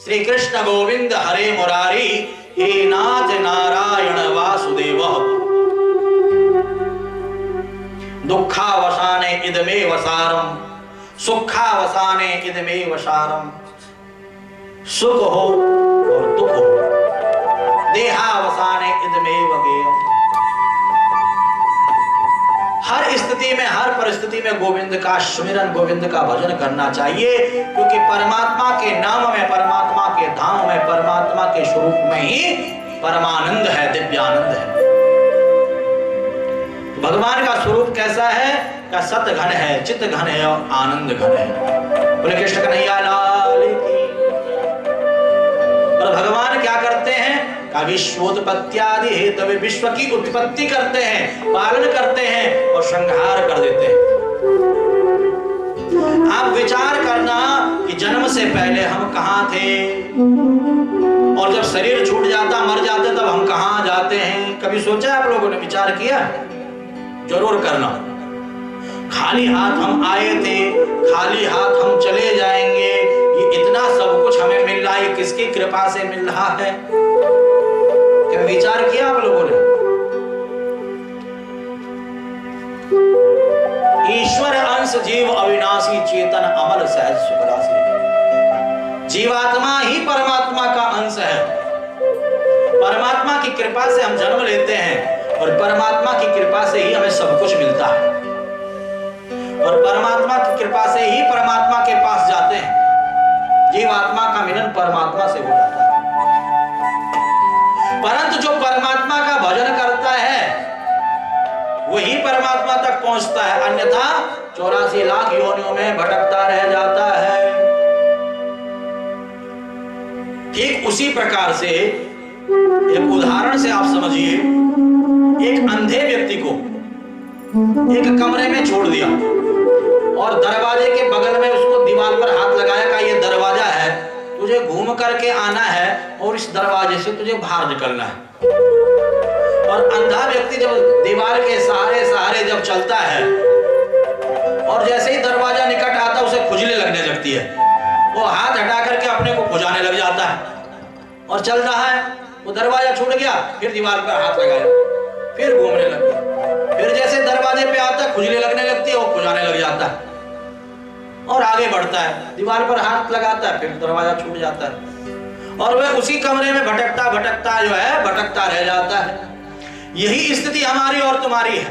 श्री कृष्ण गोविंद हरे मुरारी, हे नाथ नारायण वासुदेव। दुखावसाने इदमेव सारम, सुखावसाने इदमेव सारम। सुख हो और दुख हो, देहावसाने इदमेव गेयम। हर स्थिति में, हर परिस्थिति में गोविंद का स्मरण, गोविंद का भजन करना चाहिए, क्योंकि परमात्मा के नाम में, परमात्मा के धाम में, परमात्मा के स्वरूप में ही परमानंद है, दिव्यानंद है। भगवान का स्वरूप कैसा है? का सत घन है, चित्त घन है और आनंद घन है। बोले कृष्ण कन्हैया लाल की। और भगवान क्या करते हैं? का विश्वोत्पत्त्यादि हेतु, विश्व की उत्पत्ति करते हैं, पालन करते हैं और संहार कर देते हैं। आप विचार करना कि जन्म से पहले हम कहां थे और जब शरीर छूट जाता, मर जाते, तब हम कहां जाते हैं? कभी सोचा आप लोगों ने? विचार किया? जरूर करना। खाली हाथ हम आए थे, खाली हाथ हम चले जाएंगे। ये इतना सब कुछ हमें मिल रहा है, किसकी कृपा से मिल रहा है? क्या विचार किया आप लोगों ने? ईश्वर अंश जीव अविनाशी चेतन अमर सहज सुखरासी। जीवात्मा ही परमात्मा का अंश है। परमात्मा की कृपा से हम जन्म लेते हैं और परमात्मा की कृपा से ही हमें सब कुछ मिलता है और परमात्मा की कृपा से ही परमात्मा के पास जाते हैं। जीवात्मा का मिलन परमात्मा से हो जाता है। परंतु जो परमात्मा का भजन करता है वही परमात्मा तक पहुंचता है, अन्यथा 84 लाख योनियों में भटकता रह जाता है। ठीक उसी प्रकार से एक उदाहरण से आप समझिए, एक अंधे व्यक्ति को एक कमरे में छोड़ दिया और दरवाजे के बगल में उसको दीवार पर हाथ लगाया का ये दरवाजा है, तुझे घूम करके आना है और इस दरवाजे से तुझे बाहर निकलना है। और अंधा व्यक्ति जब दीवार के सहारे सहारे जब चलता है और जैसे ही दरवाजा निकट आता उसे खुजली लगने लगती है, वो हाथ हटा करके अपने को खुजाने लग जाता है और चल रहा है। वो दरवाजा छूट गया, फिर दीवार पर हाथ लगाया, फिर घूमने लग गया, फिर जैसे दरवाजे पे आता है खुजली लगने लगती है, वो खुजाने लग जाता है और आगे बढ़ता है, दीवार पर हाथ लगाता है, फिर दरवाजा छूट जाता है और वह उसी कमरे में भटकता भटकता जो है भटकता रह जाता है। यही स्थिति हमारी और तुम्हारी है।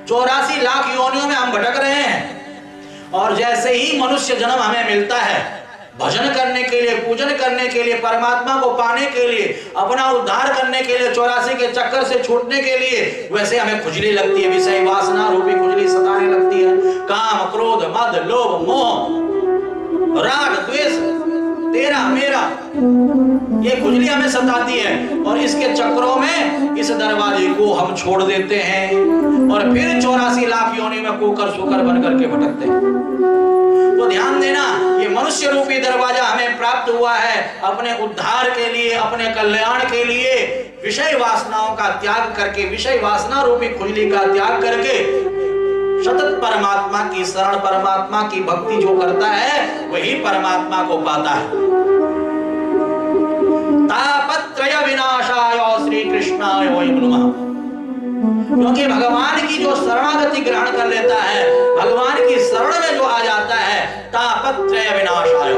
84 लाख योनियों में हम भटक रहे हैं और जैसे ही मनुष्य जन्म हमें मिलता है भजन करने के लिए, पूजन करने के लिए, परमात्मा को पाने के लिए, अपना उद्धार करने के लिए, 84 के चक्कर से छूटने के लिए, वैसे हमें खुजली लगती है, विषय वासना रूपी खुजली सताने लगती है। काम, क्रोध, मद, लोभ, मोह, राग, द्वेष, तेरा मेरा, ये खुजली हमें सताती है और इसके चक्करों में इस दरवाजे को हम छोड़ देते हैं और फिर 84 लाख योनि में कुकर सुकर बन करके भटकते हैं। तो ध्यान देना, ये मनुष्य रूपी दरवाजा हमें प्राप्त हुआ है अपने उद्धार के लिए, अपने कल्याण के लिए। विषय वासनाओं का त्याग करके, विषय वासना रूपी खुजली का त्याग करके सतत परमात्मा की शरण, परमात्मा की भक्ति जो करता है वही परमात्मा को पाता है। तापत्रय विनाशाय श्री कृष्णाय वै नमः। क्योंकि भगवान की जो शरणागति ग्रहण कर लेता है, भगवान की शरण में जो आ जाता है, तापत्रय विनाशाय,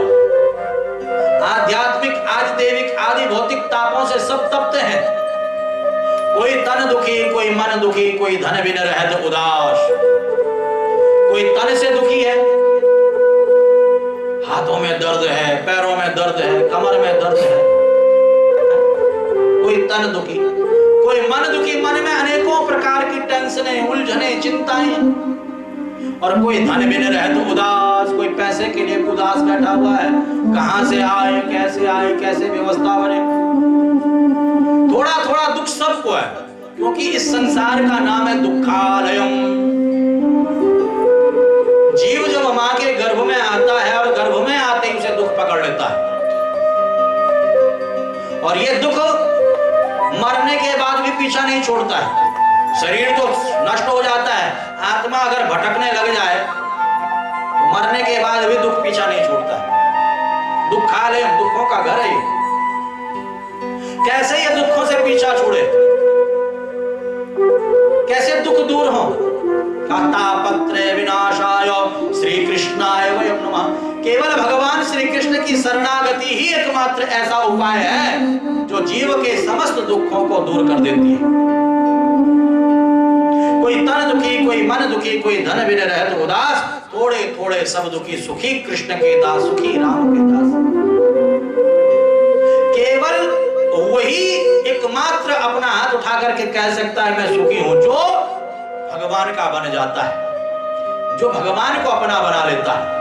आध्यात्मिक, आदिदेविक, आदि भौतिक तापों से सब तप्त हैं। कोई तन दुखी, कोई मन दुखी, कोई धन बिन रहत उदास, कोई तन से दुखी है, हाथों में दर्द है, पैरों में दर्द है, कमर में दर्द है, कोई तन दुखी, कोई मन दुखी, मन में अनेकों प्रकार की टेंशनें, उलझने, चिंताएं, और कोई धन बिन रहत उदास, कोई पैसे के लिए उदास बैठा हुआ है, कहां से आए, कैसे व्यवस्था बने। थोड़ा थोड़ा दुख सबको है, क्योंकि इस संसार का नाम है दुखालयम। जीव जब मां के गर्भ में आता है और गर्भ में आते ही उसे दुख पकड़ लेता है और ये दुख मरने के बाद भी पीछा नहीं छोड़ता है। शरीर तो नष्ट हो जाता है, आत्मा अगर भटकने लग जाए तो मरने के बाद भी दुख पीछा नहीं छोड़ता है। दुख काल है, दुखों का घर है। कैसे ये दुखों से पीछा छोड़े, कैसे दुख दूर हो? तापत्रय विनाशाय श्री कृष्णाय वयं नमः। केवल भगवान श्री कृष्ण की शरणागति ही एकमात्र ऐसा उपाय है जो जीव के समस्त दुखों को दूर कर देती है। कोई तन दुखी, कोई मन दुखी, कोई धन बिन रहत उदास, थोड़े थोड़े सब दुखी सुखी कृष्ण के दास, सुखी राम के दास। केवल वही एकमात्र अपना हाथ उठा करके कह सकता है मैं सुखी हूं, जो भगवान का बन जाता है, जो भगवान को अपना बना लेता है,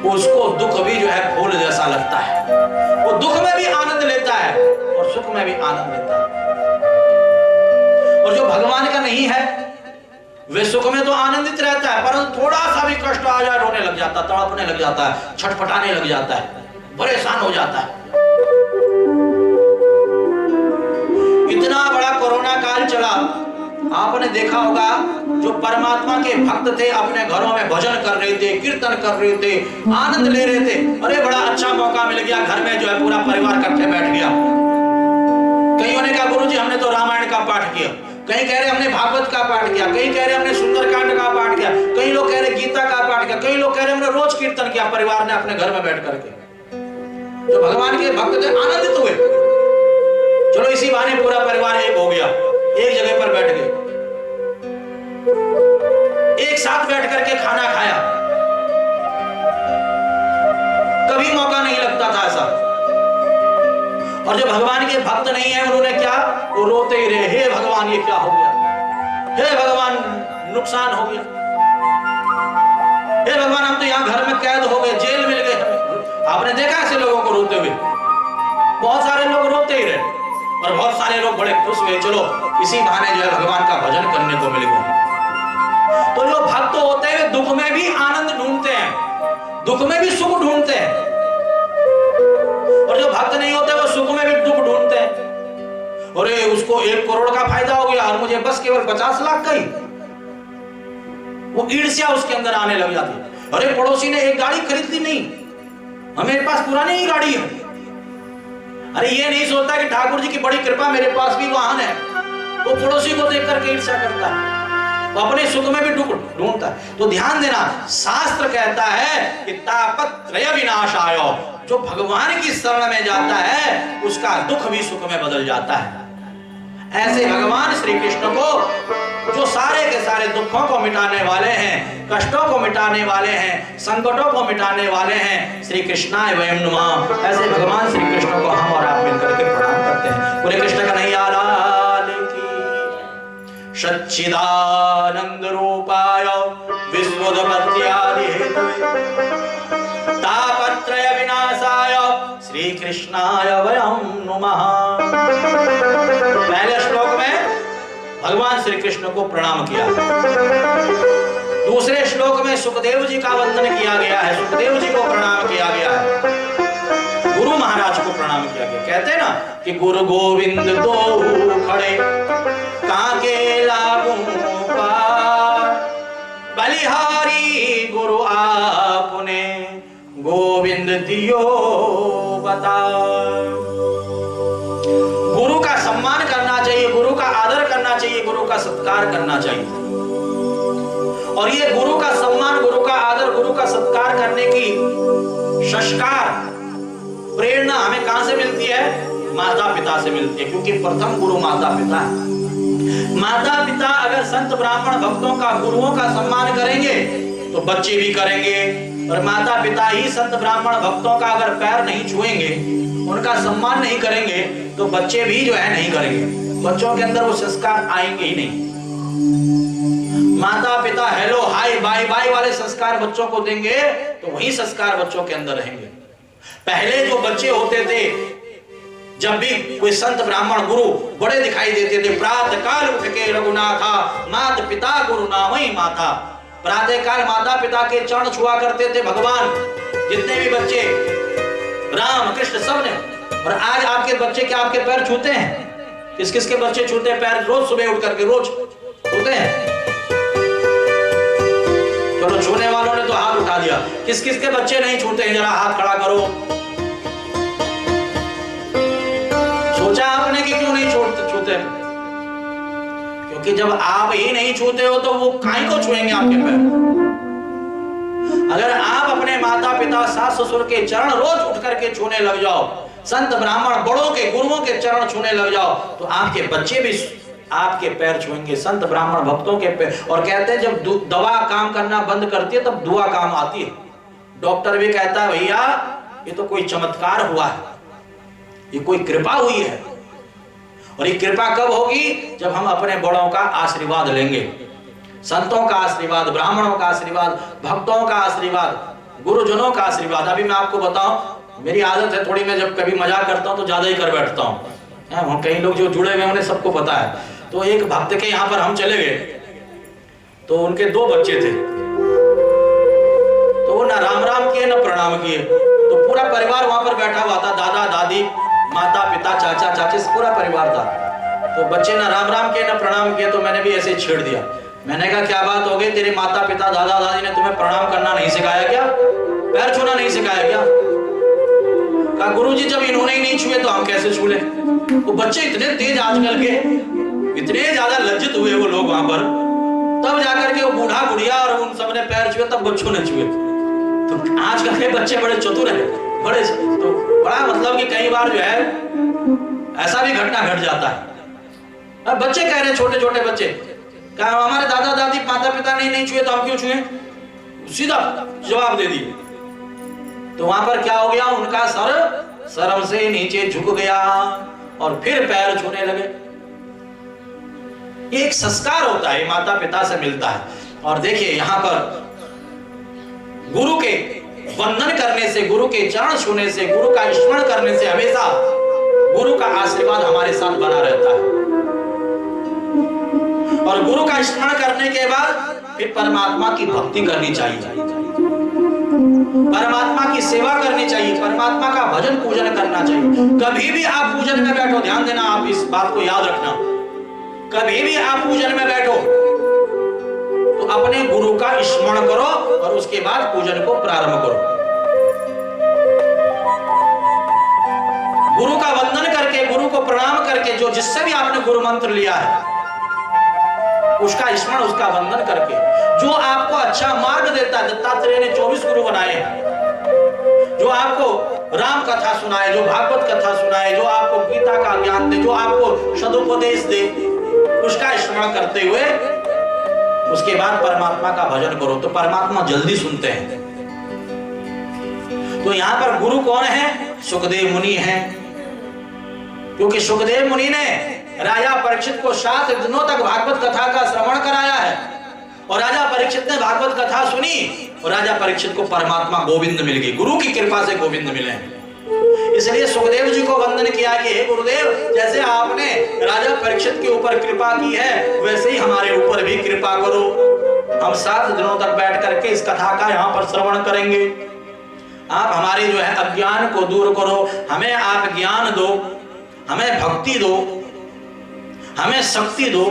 उसको दुख भी जो है फूल जैसा लगता है। वो दुख में भी आनंद लेता है और सुख में भी आनंद लेता है। और जो भगवान का नहीं है वे सुख में तो आनंदित रहता है, परंतु थोड़ा सा भी कष्ट आ जाए रोने लग जाता है, तड़पने लग जाता है, छटपटाने लग जाता है, परेशान हो जाता है। इतना बड़ा कोरोना काल चला, आपने देखा होगा जो परमात्मा के भक्त थे अपने घरों में भजन कर रहे थे, कीर्तन कर रहे थे, आनंद ले रहे थे। अरे बड़ा अच्छा मौका मिल गया, घर में जो है पूरा परिवार इकट्ठे बैठ गया। कईयों ने कहा गुरुजी हमने तो रामायण का पाठ किया, कहीं कह रहे हमने भागवत का पाठ किया, कहीं कह रहे हमने सुंदरकांड का पाठ किया, कई लोग कह रहे गीता का पाठ किया, कई लोग कह रहे हमने रोज कीर्तन किया परिवार ने अपने घर में बैठ करके। जो भगवान के भक्त थे आनंदित हुए, चलो इसी बहाने पूरा परिवार एक हो गया, एक जगह पर बैठ गए, एक साथ बैठ करके खाना खाया। कभी मौका नहीं लगता था ऐसा। और जो भगवान के भक्त नहीं है उन्होंने क्या, वो रोते ही रहे, हे भगवान ये क्या हो गया, हे भगवान नुकसान हो गया, हे भगवान हम तो यहाँ घर में कैद हो गए, जेल मिल गए हमें। आपने देखा ऐसे लोगों को रोते हुए? बहुत सारे लोग रोते ही रहे और बहुत सारे लोग बड़े खुश हुए, चलो इसी बहाने जो है भगवान का भजन करने को मिल गया। तो जो भक्त होते हैं दुख में भी आनंद ढूंढते हैं, दुख में भी सुख ढूंढते हैं। और जो भक्त नहीं होते वो सुख में भी दुख ढूंढते हैं। और उसको 1 करोड़ का फायदा हो गया और मुझे बस केवल 50 लाख का ही, वो ईर्ष्या उसके अंदर आने लग जाती। अरे पड़ोसी ने एक गाड़ी खरीद ली, नहीं हमारे पास पुरानी ही गाड़ी है। अरे ये नहीं सोचता कि ठाकुर जी की बड़ी कृपा मेरे पास भी वाहन है, वो पड़ोसी को देख करके ईर्ष्या करता है, वो अपने सुख में भी दुख ढूंढता है। तो ध्यान देना, शास्त्र कहता है कि तापत्रय विनाशाय, जो भगवान की शरण में जाता है उसका दुख भी सुख में बदल जाता है। ऐसे भगवान श्री कृष्ण को जो सारे के सारे दुखों को मिटाने वाले हैं, कष्टों को मिटाने वाले हैं, संकटों को मिटाने वाले हैं, श्री कृष्णाय वयं नमः, ऐसे भगवान श्री कृष्ण को हम और आप मिलकर के प्रणाम करते हैं। पूरे कृष्ण कन्हैया लाल की। सच्चिदानंद रूपाय विश्वोत्पत्त्यादि हेतवे तापत्रय विनाशाय श्री कृष्णाय वयं नमः। पहले श्लोक में भगवान श्री कृष्ण को प्रणाम किया, दूसरे श्लोक में सुखदेव जी का वंदन किया गया है, सुखदेव जी को प्रणाम किया गया है, गुरु महाराज को प्रणाम किया गया। कहते हैं ना कि गुरु गोविंद दो खड़े काके लागू पार, बलिहारी गुरु आपने गोविंद दियो बता। गुरु का सम्मान करना चाहिए, गुरु का आदर करना चाहिए, गुरु का सत्कार करना चाहिए। और ये गुरु का सम्मान, गुरु का आदर, गुरु का सत्कार करने की संस्कार प्रेरणा हमें कहां से मिलती है? माता पिता से मिलती है, क्योंकि प्रथम गुरु माता पिता है। माता पिता अगर संत ब्राह्मण भक्तों का, गुरुओं का सम्मान करेंगे तो बच्चे भी करेंगे, और माता पिता ही संत ब्राह्मण भक्तों का अगर पैर नहीं छुएंगे, उनका सम्मान नहीं करेंगे, तो बच्चे भी जो है नहीं करेंगे, बच्चों के अंदर वो संस्कार आएंगे ही नहीं। माता पिता हेलो हाय बाय बाय वाले संस्कार बच्चों को देंगे तो वही संस्कार बच्चों के अंदर रहेंगे। पहले जो बच्चे होते थे, जब भी कोई संत ब्राह्मण गुरु बड़े दिखाई देते थे, प्रातः काल उठ के रघुनाथा माता पिता गुरु नाम ही माता, प्रातः काल माता पिता के चरण छुआ करते थे भगवान, जितने भी बच्चे राम कृष्ण सब ने। और आज आपके बच्चे क्या आपके पैर छूते हैं? किस किस के बच्चे छूते हैं पैर? रोज सुबह उठ करके रोज छूते हैं। तो चलो छूने वालों ने तो हाथ उठा दिया, किस किस के बच्चे नहीं छूते हैं, जरा हाथ खड़ा करो। सोचा आपने कि क्यों नहीं छूते? क्योंकि जब आप ही नहीं छूते हो तो वो काहे को छुएंगे आपके पैर? अगर आप अपने माता पिता सास ससुर के चरण रोज उठ करके छूने लग जाओ, संत ब्राह्मण बड़ों के गुरुओं के चरण छूने लग जाओ, तो आपके बच्चे भी आपके पैर छुएंगे, संत ब्राह्मण भक्तों के पैर। और कहते हैं जब दवा काम करना बंद करती है तब दुआ काम आती है। डॉक्टर भी कहता है भैया ये तो कोई चमत्कार हुआ है, ये कोई कृपा हुई है। और ये कृपा कब होगी? जब हम अपने बड़ों का आशीर्वाद लेंगे, संतों का आशीर्वाद, ब्राह्मणों का आशीर्वाद, भक्तों का आशीर्वाद, गुरुजनों का आशीर्वाद। अभी मैं आपको बताऊं, मेरी आदत है थोड़ी, मैं जब कभी मजाक करता हूं तो ज्यादा ही कर बैठता हूं। कई लोग जो जुड़े हुए हैं उन्हें सबको पता है। तो एक भक्त के यहाँ पर हम चले गए, तो उनके 2 बच्चे थे, तो वो ना राम राम किए ना प्रणाम किए। तो पूरा परिवार वहां पर बैठा हुआ था, दादा दादी, माता पिता, चाचा चाची, पूरा परिवार था। तो बच्चे ना राम राम किए ना प्रणाम किए, तो मैंने भी ऐसे छेड़ दिया। मैंने कहा क्या बात हो गई, तेरे माता पिता दादा दादी ने तुम्हें प्रणाम करना नहीं सिखाया क्या? पैर छूना नहीं सिखाया क्या? कहा गुरुजी जब इन्होंने ही नहीं छुए तो हम कैसे छू ले? वो बच्चे इतने तेज आजकल के, इतने ज्यादा लज्जित हुए वो लोग वहां पर, तब जाकर के वो बूढ़ा बुढ़िया और उन सबने पैर छुए, तब बच्चों ने छुए। तो आजकल के बच्चे बड़े चतुर हैं, बड़े तो बड़ा मतलब कि कई बार जो है ऐसा भी घटना घट जाता है। अब बच्चे कह रहे, छोटे छोटे बच्चे, कहा हमारे दादा दादी माता पिता ने नहीं छुए तो हम क्यों छुए? सीधा जवाब दे दिए। तो वहां पर क्या हो गया, उनका सर शर्म से नीचे झुक गया और फिर पैर छूने लगे। ये एक संस्कार होता है, माता पिता से मिलता है। और देखिए यहाँ पर गुरु के वंदन करने से, गुरु के चरण छूने से, गुरु का स्मरण करने से हमेशा गुरु का आशीर्वाद हमारे साथ बना रहता है। और गुरु का स्मरण करने के बाद फिर परमात्मा की भक्ति करनी चाहिए, परमात्मा की सेवा करनी चाहिए, परमात्मा का भजन पूजन करना चाहिए। कभी भी आप पूजन में बैठो, ध्यान देना, आप इस बात को याद रखना, कभी भी आप पूजन में बैठो तो अपने गुरु का स्मरण करो और उसके बाद पूजन को प्रारंभ करो। गुरु का वंदन करके, गुरु को प्रणाम करके, जो जिससे भी आपने गुरु मंत्र लिया है उसका स्मरण, उसका वंदन करके, जो आपको अच्छा मार्ग देता है। दत्तात्रेय ने 24 गुरु बनाए हैं, जो आपको राम कथा सुनाए, जो भागवत कथा सुनाए, जो आपको गीता का ज्ञान दे, जो आपको सदुपदेश दे, उसका स्मरण करते हुए उसके बाद परमात्मा का भजन करो तो परमात्मा जल्दी सुनते हैं। तो यहां पर गुरु कौन है? सुखदेव मुनि हैं, क्योंकि सुखदेव मुनि ने राजा परीक्षित को 7 दिनों तक भागवत कथा का श्रवण कराया है। और राजा परीक्षित ने भागवत कथा सुनी और राजा परीक्षित को परमात्मा गोविंद मिल गई, गुरु की कृपा से गोविंद मिले। इसलिए सुखदेव जी को वंदन किया कि हे गुरुदेव, जैसे आपने राजा परीक्षित के ऊपर कृपा की है वैसे ही हमारे ऊपर भी कृपा करो। हम 7 दिनों तक बैठ करके इस कथा का यहाँ पर श्रवण करेंगे। आप हमारे जो है अज्ञान को दूर करो, हमें आप ज्ञान दो, हमें भक्ति दो, हमें शक्ति दो,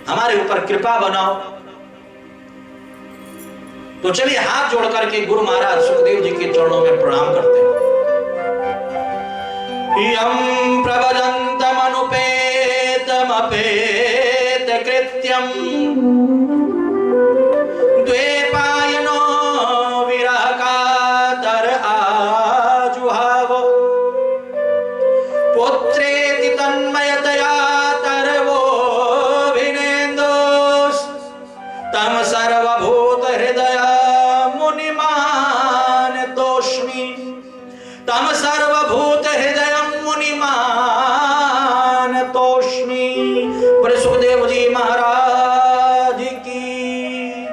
हमारे ऊपर कृपा बनाओ। तो चलिए हाथ जोड़ करके गुरु महाराज सुखदेव जी के चरणों में प्रणाम करते हैं। यं प्रवदन्तमनुपेतमपेत कृत्यं द्वैपायनो विरह कातर आजुहाव पुत्रेति तन्मयतया तरवोभिनेन्दोस् तम सर्वभूत हृदय मुनिमान तोष्मि, तम सर्वभूत हृदय मुनिमान तोष्मि। बोले सुखदेव जी महाराज की,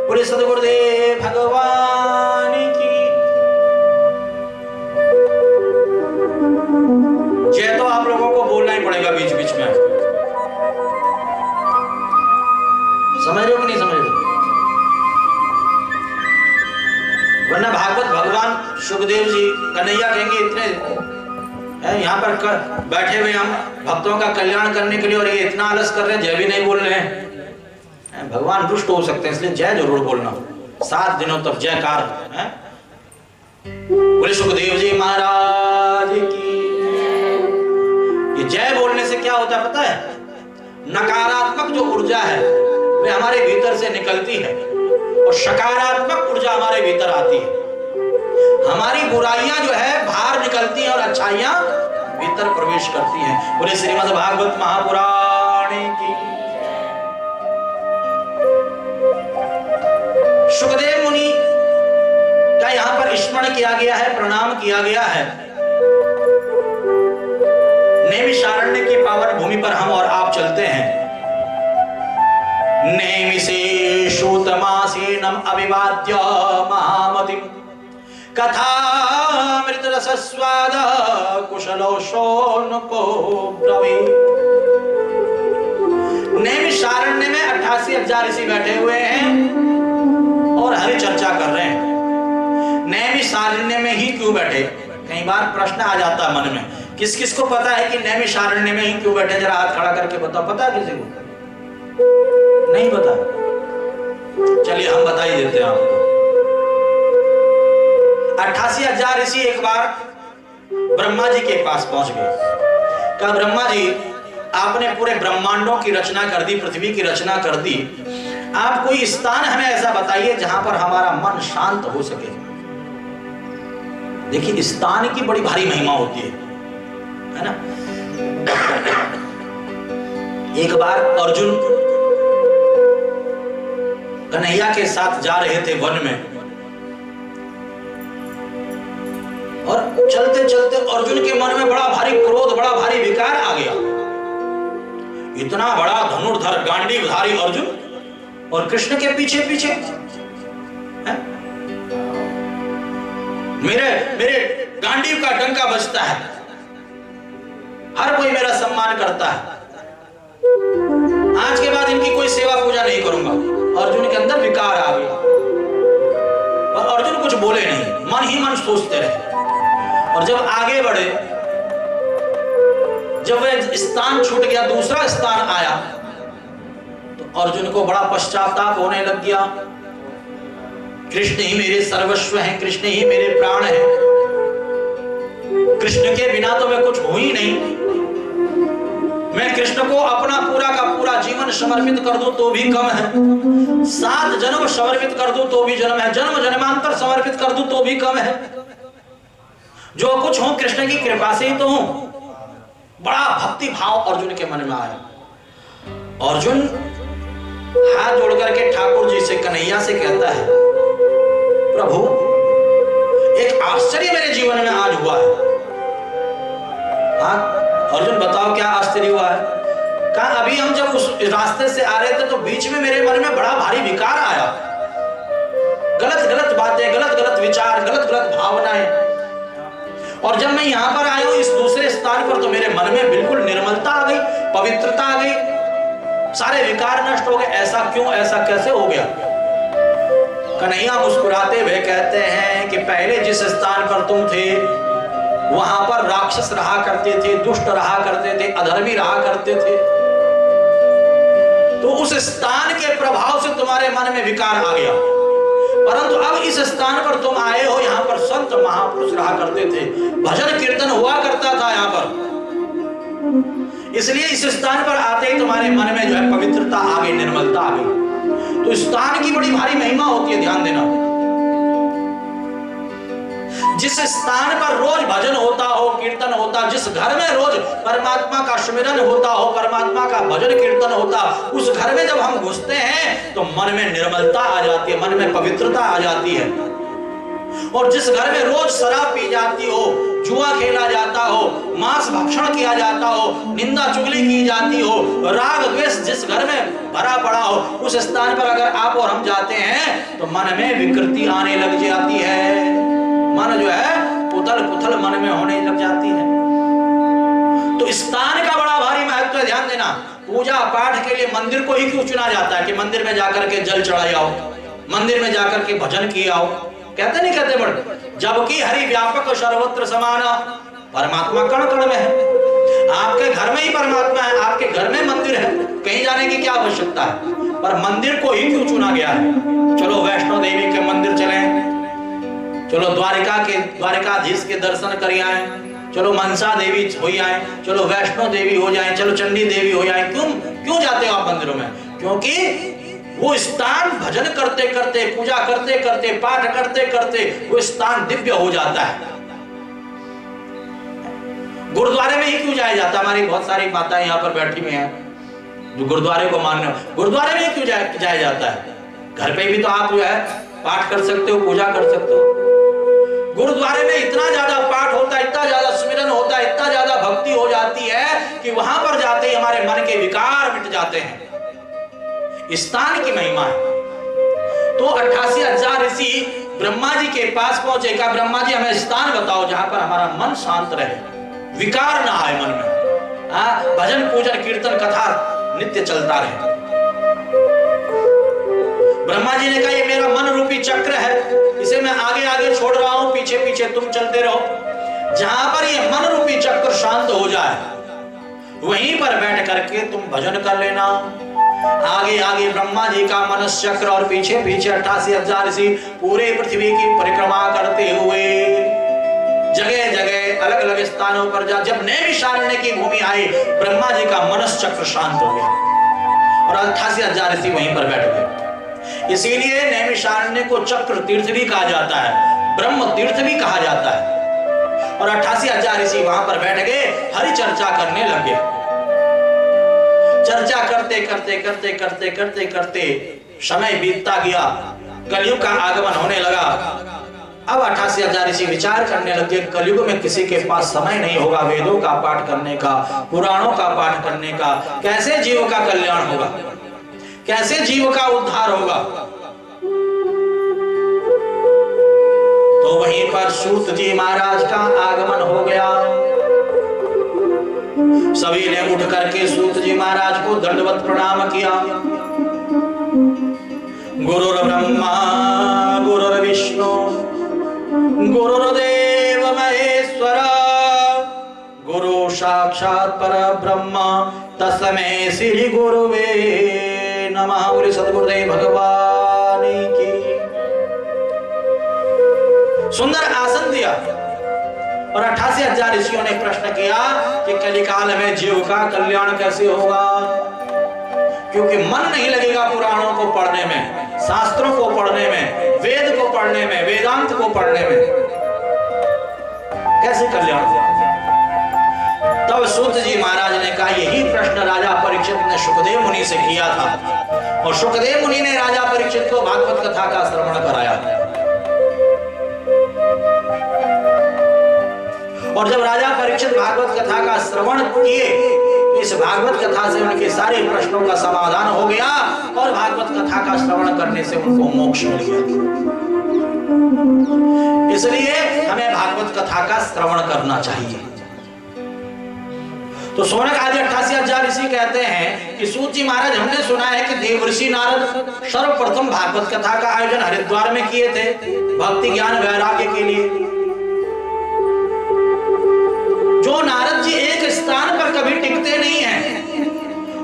बोले सद्गुरुदेव भगवान की जय। तो आप लोगों को बोलना ही पड़ेगा बीच बीच में, समझ रहे हो कि नहीं समझ रहे? वरना भागवत भगवान सुखदेव जी कन्हैया कहेंगे इतने यहाँ पर बैठे हुए हम भक्तों का कल्याण करने के लिए और ये इतना आलस कर रहे हैं, जय भी नहीं बोल रहे हैं। भगवान दुष्ट हो सकते हैं, इसलिए जय जरूर बोलना। 7 दिनों तक जयकार है। बोले सुखदेव जी महाराज की। ये जय बोलने से क्या होता है पता है? नकारात्मक जो ऊर्जा है वे हमारे भीतर से निकलती है और सकारात्मक ऊर्जा हमारे भीतर आती है। हमारी बुराइयां जो है बाहर निकलती हैं और अच्छाइयां भीतर प्रवेश करती हैं। बोले श्रीमद् भागवत महापुराण की। सुखदेव मुनि का यहां पर स्मरण किया गया है, प्रणाम किया गया है। नैमिषारण्य की पावन भूमि पर हम और आप चलते हैं। नैमिषे शूतमासीनम अभिवाद्य महामतिम कथामृत रसस्वाद कुशलो शौनको ब्रवीत। नैमिषारण्य में 88,000 ऋषि बैठे हुए हैं और हरि चर्चा कर रहे हैं। नैमिषारण्य में ही क्यों बैठे? कई बार प्रश्न आ जाता है मन में, किस किस को पता है कि नैमिषारण्य में ही क्यों बैठे? जरा हाथ खड़ा करके बताओ। पता है किसी को? नहीं पता? चलिए हम बता ही देते हैं आपको। 88,000 ऋषि एक बार ब्रह्मा जी के पास पहुंच गए। कहा ब्रह्मा जी, आपने पूरे ब्रह्मांडों की रचना कर दी, पृथ्वी की रचना कर दी, आप कोई स्थान हमें ऐसा बताइए जहां पर हमारा मन शांत हो सके। देखिए स्थान की बड़ी भारी महिमा होती है ना। एक बार अर्जुन कन्हैया के साथ जा रहे थे वन में और चलते चलते अर्जुन के मन में बड़ा भारी क्रोध, बड़ा भारी विकार आ गया। इतना बड़ा धनुर्धर गांडीवधारी अर्जुन और कृष्ण के पीछे पीछे है? मेरे गांडीव का डंका बजता है, हर कोई मेरा सम्मान करता है, आज के बाद इनकी कोई सेवा पूजा नहीं करूंगा। अर्जुन के अंदर विकार आ गया और अर्जुन कुछ बोले नहीं, मन ही मन सोचते रहे। और जब आगे बढ़े, जब वह स्थान छूट गया, दूसरा स्थान आया, तो अर्जुन को बड़ा पश्चाताप होने लग गया। कृष्ण ही मेरे सर्वस्व हैं, कृष्ण ही मेरे प्राण हैं, कृष्ण के बिना तो मैं कुछ हूं ही नहीं। मैं कृष्ण को अपना पूरा का पूरा जीवन समर्पित कर दूं तो भी कम है, 7 जन्म समर्पित कर दूं तो भी जन्म है, जन्म जन्मांतर समर्पित कर दूं तो भी कम है। जो कुछ हूं कृष्ण की कृपा से ही तो हूं। बड़ा भक्ति भाव अर्जुन के मन में आया। अर्जुन हाथ जोड़ करके ठाकुर जी से, कन्हैया से कहता है, प्रभु एक आश्चर्य मेरे जीवन में आज हुआ है। हाँ अर्जुन बताओ क्या आश्चर्य हुआ है? कहा अभी हम जब उस रास्ते से आ रहे थे तो बीच में मेरे मन में बड़ा भारी विकार आया, गलत गलत बातें, गलत गलत विचार, गलत गलत भावनाएं। और जब मैं यहां पर आया हूं इस दूसरे स्थान पर तो मेरे मन में बिल्कुल निर्मलता आ गई, पवित्रता आ गई, सारे विकार नष्ट हो गए। ऐसा क्यों, ऐसा कैसे हो गया? कन्हैया मुस्कुराते हुए कहते हैं कि पहले जिस स्थान पर तुम थे वहां पर राक्षस रहा करते थे, दुष्ट रहा करते थे, अधर्मी रहा करते थे, तो उस स्थान के प्रभाव से तुम्हारे मन में विकार आ गया। परंतु अब इस स्थान पर तुम आए हो, यहाँ पर संत महापुरुष रहा करते थे, भजन कीर्तन हुआ करता था यहाँ पर, इसलिए इस स्थान पर आते ही तुम्हारे मन में जो है पवित्रता आ गई, निर्मलता आ गई। तो स्थान की बड़ी भारी महिमा होती है, ध्यान देना। जिस स्थान पर रोज भजन होता हो, कीर्तन होता, जिस घर में रोज परमात्मा का सुमिरन होता हो, परमात्मा का भजन कीर्तन होता, उस घर में जब हम घुसते हैं तो मन में निर्मलता आ जाती है, मन में पवित्रता आ जाती है। और जिस घर में रोज शराब पी जाती हो, जुआ खेला जाता हो, मांस भक्षण किया जाता हो, निंदा चुगली की जाती हो, राग द्वेष जिस घर में भरा पड़ा हो, उस स्थान पर अगर आप और हम जाते हैं तो मन में विकृति आने लग जाती है, मन जो है उथल पुथल मन में होने लग जाती है। तो स्थान का बड़ा भारी महत्व है, ध्यान देना। पूजा पाठ के लिए मंदिर को ही क्यों चुना जाता है कि मंदिर में जाकर के जल चढ़ाई आओ, मंदिर में जाकर के भजन किए आओ, कहते नहीं कहते बड़े? जबकि हरि व्यापक सर्वत्र समान, परमात्मा कण कण में है। आपके घर में ही परमात्मा है, आपके घर में मंदिर है, कहीं जाने की क्या आवश्यकता है? पर मंदिर को ही क्यों चुना गया है? चलो वैष्णो देवी के मंदिर चलें, चलो द्वारिकाधीश के दर्शन कर आए, चलो मनसा देवी हो आए, चलो वैष्णो देवी हो जाए, चलो चंडी देवी हो जाए। क्यों जाते हो आप मंदिरों में? क्योंकि वो स्थान भजन करते करते, पूजा करते करते, पाठ करते करते वो स्थान दिव्य हो जाता है। गुरुद्वारे में ही क्यों जाया जाता? हमारी बहुत सारी माताएं यहाँ पर बैठी हुई हैं जो गुरुद्वारे को मानने, गुरुद्वारे में ही क्यों जाया जाता है? घर पे भी तो आप जो है पाठ कर सकते हो, पूजा कर सकते हो। गुरुद्वारे में इतना ज्यादा पाठ होता है, इतना ज्यादा स्मरण होता है, इतना ज्यादा भक्ति हो जाती है कि वहां पर जाते ही हमारे मन के विकार मिट जाते हैं। स्थान की महिमा है। तो 88,000 ऋषि ब्रह्मा जी के पास पहुंचे, कहा ब्रह्मा जी हमें स्थान बताओ जहां पर हमारा मन शांत रहे, विकार ना आए मन में, भजन पूजन कीर्तन कथा नित्य चलता रहे। ब्रह्मा जी ने कहा ये मेरा मन रूपी चक्र है, इसे मैं आगे आगे छोड़ रहा हूं, पीछे पीछे तुम चलते रहो। जहां पर ये मन रूपी चक्र शांत हो जाए वहीं पर बैठ करके तुम भजन कर लेना। आगे आगे ब्रह्मा जी का मनस चक्र और पीछे पीछे 88,000 ऋषि पूरे पृथ्वी की परिक्रमा करते हुए जगह जगह अलग अलग स्थानों पर जब नैमिषारण्य की भूमि आई, ब्रह्मा जी का मनस चक्र शांत हो गया और 88,000 ऋषि वहीं पर बैठ गए। इसीलिए नैमिषारण्य को चक्र तीर्थ भी कहा जाता है, ब्रह्म तीर्थ भी कहा जाता है। और 88,000 ऋषि वहां पर बैठ गए, हरि चर्चा करने लगे। चर्चा करते करते करते करते करते करते समय बीतता गया, कलयुग का आगमन होने लगा। अब 88,000 ऋषि विचार करने लगे, कलयुग में किसी के पास समय नहीं होगा वेदों का पाठ करने का, पुराणों का पाठ करने का, कैसे जीव का कल्याण होगा, कैसे जीव का उद्धार होगा। तो वहीं पर सूत जी महाराज का आगमन हो गया। सभी ने उठ करके सूत जी महाराज को दंडवत प्रणाम किया। गुरुर ब्रह्मा गुरुर्विष्णु गुरुर्देव महेश्वर गुरु साक्षात परब्रह्म तस्मै श्री गुरुवे नमः। बोले सद्गुरुदेव भगवान की। सुंदर आसन दिया और 88,000 ऋषियों ने प्रश्न किया कि कलिकाल में जीव का कल्याण कैसे होगा, क्योंकि मन नहीं लगेगा पुराणों को पढ़ने में, शास्त्रों को पढ़ने में, वेद को पढ़ने में, वेदांत को पढ़ने में, कैसे कल्याण होगा। तब सूत जी महाराज ने कहा यही प्रश्न राजा परीक्षित ने शुकदेव मुनि से किया था और शुकदेव मुनि ने राजा परीक्षित को भागवत कथा का श्रवण कराया। और जब राजा परीक्षित भागवत कथा का श्रवण किए, इस भागवत कथा से उनके सारे प्रश्नों का समाधान हो गया और भागवत कथा का श्रवण करने से उनको मोक्ष मिल गया। इसलिए हमें भागवत कथा का श्रवण करना चाहिए। तो सोनक आदि 88,000 ऋषि कहते हैं कि सूत जी महाराज हमने सुना है कि देवर्षि नारद सर्वप्रथम भागवत कथा का आयोजन हरिद्वार में किए थे भक्ति ज्ञान वैराग्य के लिए। जो नारद जी एक स्थान पर कभी टिकते नहीं हैं,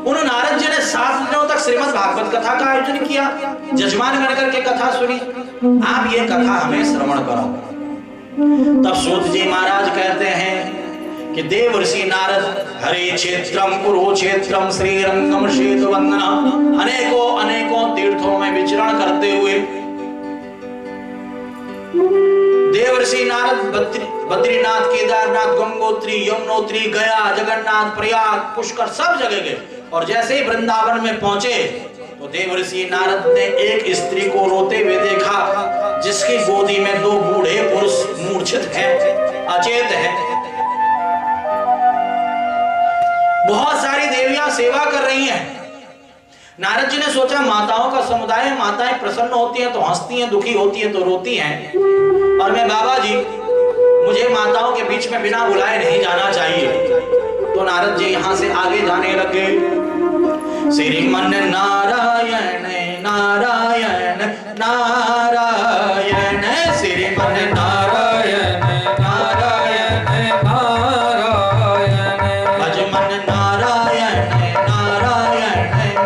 उन नारद जी ने 7 दिनों तक श्रीमद् भागवत कथा का आयोजन किया, जजमान बनकर के कथा सुनी। आप ये कथा हमें श्रवण करो। तब सूत जी महाराज कहते हैं कि देवर्षि नारद हरे क्षेत्रम कुरुक्षेत्रम श्रीरंगम शेतु वंदना अनेकों अनेकों तीर्थों में विचरण करते हुए देवर्षि नारद बद्रीनाथ, केदारनाथ, गंगोत्री, यमुनोत्री, गया, जगन्नाथ, प्रयाग, पुष्कर सब जगह गए। और जैसे ही वृंदावन में पहुंचे तो देवर्षि नारद ने एक स्त्री को रोते हुए देखा जिसकी गोदी में 2 बूढ़े पुरुष मूर्छित हैं, अचेत हैं। बहुत सारी देवियां सेवा कर रही हैं। नारद जी ने सोचा माताओं का समुदाय, माताएं प्रसन्न होती हैं तो हंसती हैं, दुखी होती हैं तो रोती हैं, और मैं बाबा जी मुझे माताओं के बीच में बिना बुलाए नहीं जाना चाहिए। तो नारद जी यहां से आगे जाने लगे। श्रीमन नारायण नारायण नारायण श्रीमन नारायण नारायण नारायण भजमन नारायण नारायण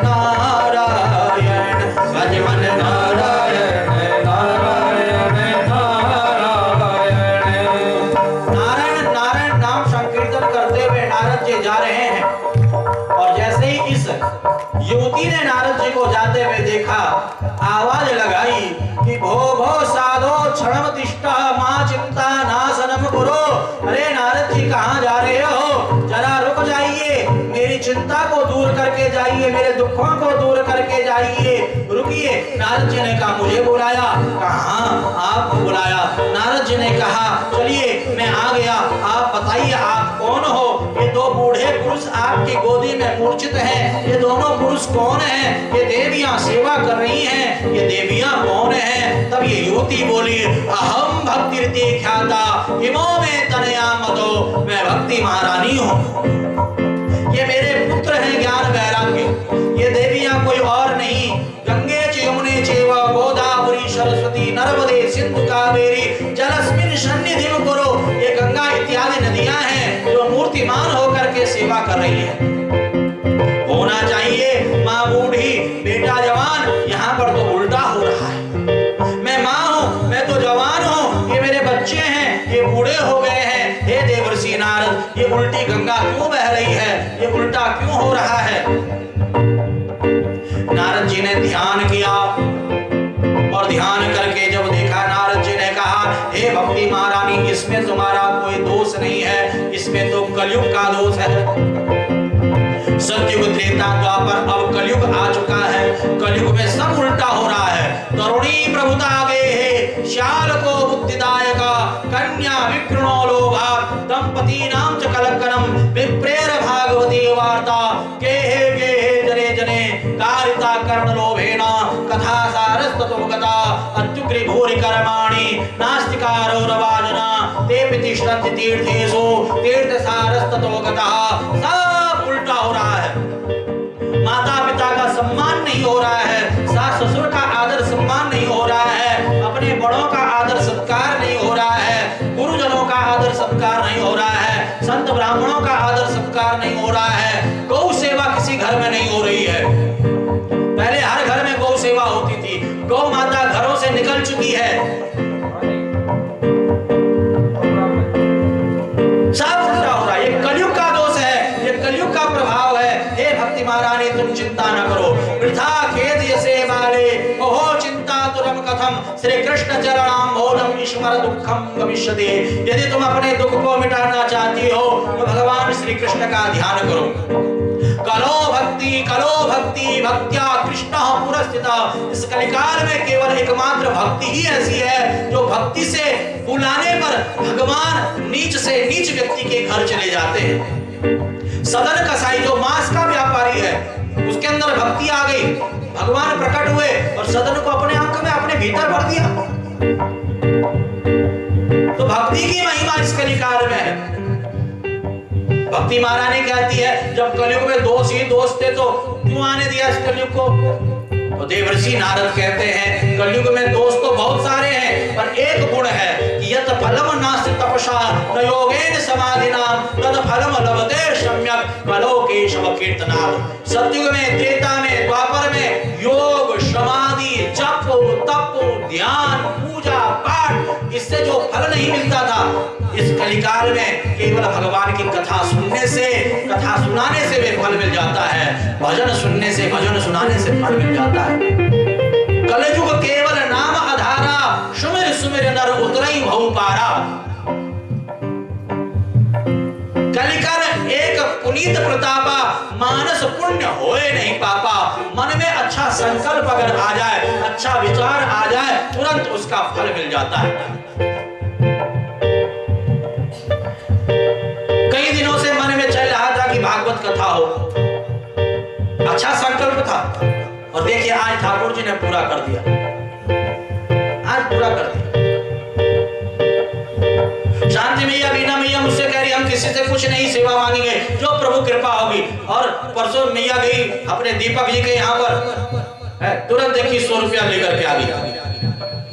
नारायण भजमन नारायण युवती ने नारद जी को जाते हुए देखा, आवाज लगाई कि भो भो साधो क्षणम तिष्ठा मां चिंता नाशनम करो। अरे नारद जी कहाँ जा रहे हो, जरा रुक जाइए, मेरी चिंता को दूर करके जाइए, मेरे दुखों को दूर करके जाइए, रुकिए। नारद जी ने कहा मुझे बुलाया, कहाँ आपको बुलाया। नारद जी ने कहा चलिए मैं आ गया, आप बताइए आप कौन हो। ये दो बूढ़े पुरुष आपकी गोदी में मूर्छित हैं, ये दोनों पुरुष कौन हैं, ये देवियां सेवा कर रही हैं, ये देवियां कौन हैं। तब ये युवती बोली अहम भक्तिरति ख्याता इमो में तनया मतो, मैं भक्ति महारानी हूँ, ये मेरे पुत्र हैं ज्ञान वैराग्य। ये देवियां कोई और नहीं, गंगे च यमुने चैव गोदावरी सरस्वती नर्मदे सिंधु कावेरी जलस्मिन् सन्निधिं कुरु। ये गंगा इत्यादि नदियां हैं जो मूर्तिमान होकर के सेवा कर रही है। होना चाहिए माँ बूढ़ी बेटा जवान, यहाँ पर तो उल्टा हो रहा है। मैं माँ हूँ, मैं तो जवान हूँ, ये मेरे बच्चे हैं, ये बूढ़े हो गए हैं। हे देवर्षि नारद, ये उल्टी गंगा क्यों बह रही है, ये उल्टा क्यों हो रहा है। नारद जी ने ध्यान किया और ध्यान करके जब देखा, नारद जी ने कहा हे भक्ति महारानी, इसमें तुम्हारा कोई दोष नहीं है, इसमें तो कलयुग का दोष है। सतयुग त्रेता द्वापर अब कलयुग आ चुका है, कलयुग में सब उल्टा हो रहा है। तरुणी प्रभुता आगे है श्याल को बुद्धिदायक कन्या विकृणो लोभा दंपति नाम च कलकनम विप्रेर भागवती वार्ता गेहे जने जने कारिता कर्ण लोभेना कथा सारस्ततो गता अत्युग्री भूरि कर्माणि नास्तिकारो रवाजना ते प्रतिष्ठन्ति तीर्थेषु तीर्थ सारस्ततो गता। सब उल्टा हो रहा है। माता पिता का सम्मान नहीं हो रहा है, सास ससुर का आदर सम्मान नहीं हो रहा है, अपने बड़ों का आदर सत्कार नहीं हो रहा है, गुरुजनों का आदर सत्कार नहीं हो रहा है, संत ब्राह्मणों का आदर सत्कार नहीं हो रहा है, गौ सेवा किसी घर में नहीं हो रही है। पहले हर घर में गौ सेवा होती थी, गौ माता घरों से निकल चुकी है। सब उल्टा हो रहा है, ये कलयुग का दोष है, ये कलयुग का प्रभाव है। हे भक्ति महारानी तुम चिंता न करो, वृथा खेद यसे बाले ओहो चिंता तुरम कथम श्री कृष्ण चरणाम भोलम ईश्वर दुखम गमिष्यते। यदि तुम अपने दुख को मिटाना चाहती हो तो भगवान श्री कृष्ण का ध्यान करो। कलो भक्ति भक्त्या कृष्ण पुरस्थिता। इस कलिकाल में केवल एकमात्र भक्ति ही ऐसी है जो भक्ति से बुलाने पर भगवान नीच से नीच व्यक्ति के घर चले जाते हैं। सदन कसाई जो मांस का व्यापारी है, उसके अंदर भक्ति आ गई, भगवान प्रकट हुए और सदन को अपने आंख में अपने भीतर भर दिया। तो भक्ति की महिमा इस कलिकाल में है। भक्ति महारानी कहती है जब कलयुग में दोष ही दोष थे तो क्यों आने दिया इस कलयुग को। तो देवर्षि नारद कहते हैं कलयुग में दोष तो बहुत सारे हैं, पर एक गुण है कि यत फलम नास्ति तपसा न योगेन समाधिना तद फलम लभते सम्यक कलो केशव कीर्तनात्। सतयुग में, त्रेता में, द्वापर में योग, समाधि, जप, तप, ध्यान, पूजा पाठ, इससे जो फल नहीं मिलता था, इस कलिकाल में केवल भगवान की कथा सुनने से, कथा सुनाने से वे फल मिल जाता है। भजन सुनने से, भजन सुनाने से फल मिल जाता है। कलयुग केवल नाम आधारा सुमिर सुमिर नर उतरई भव पारा। कलिकाल एक पुनीत प्रतापा मानस पुण्य होए नहीं पापा। मन में अच्छा संकल्प अगर आ जाए, अच्छा विचार आ जाए, तुरंत उसका फल मिल जाता है। कई दिनों से मन में चल रहा था कि भागवत कथा हो, अच्छा संकल्प था और देखिए आज ठाकुर जी ने पूरा कर दिया, आज पूरा कर दिया। शांति मैया, बीना मैया मुझसे कह रही हम किसी से कुछ नहीं सेवा मांगेंगे, जो प्रभु कृपा होगी। और परसों मैया गई अपने दीपक जी के यहाँ पर, तुरंत देखिए 100 रुपया लेकर के आ गई।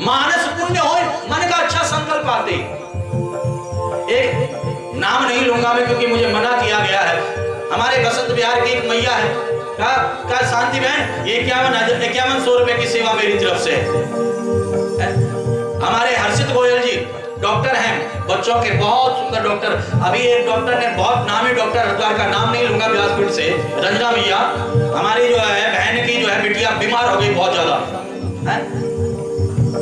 मानस पुण्य हो, मन का अच्छा संकल्प आते। एक नाम नहीं लूंगा मैं क्योंकि मुझे मना किया गया है। हमारे बसंत बिहार की एक मैया है, क्या शांति बहन, ये 5100 रुपए की सेवा मेरी तरफ से। हमारे हर्षित गोयल जी डॉक्टर हैं, बच्चों बच्चों के बहुत सुंदर डॉक्टर। अभी एक डॉक्टर ने, बहुत नामी डॉक्टर, हरिद्वार का नाम नहीं लूंगा, व्यासपीठ से, रंजना मैया, हमारी जो है बहन की जो है बिटिया बीमार हो गई बहुत ज्यादा है,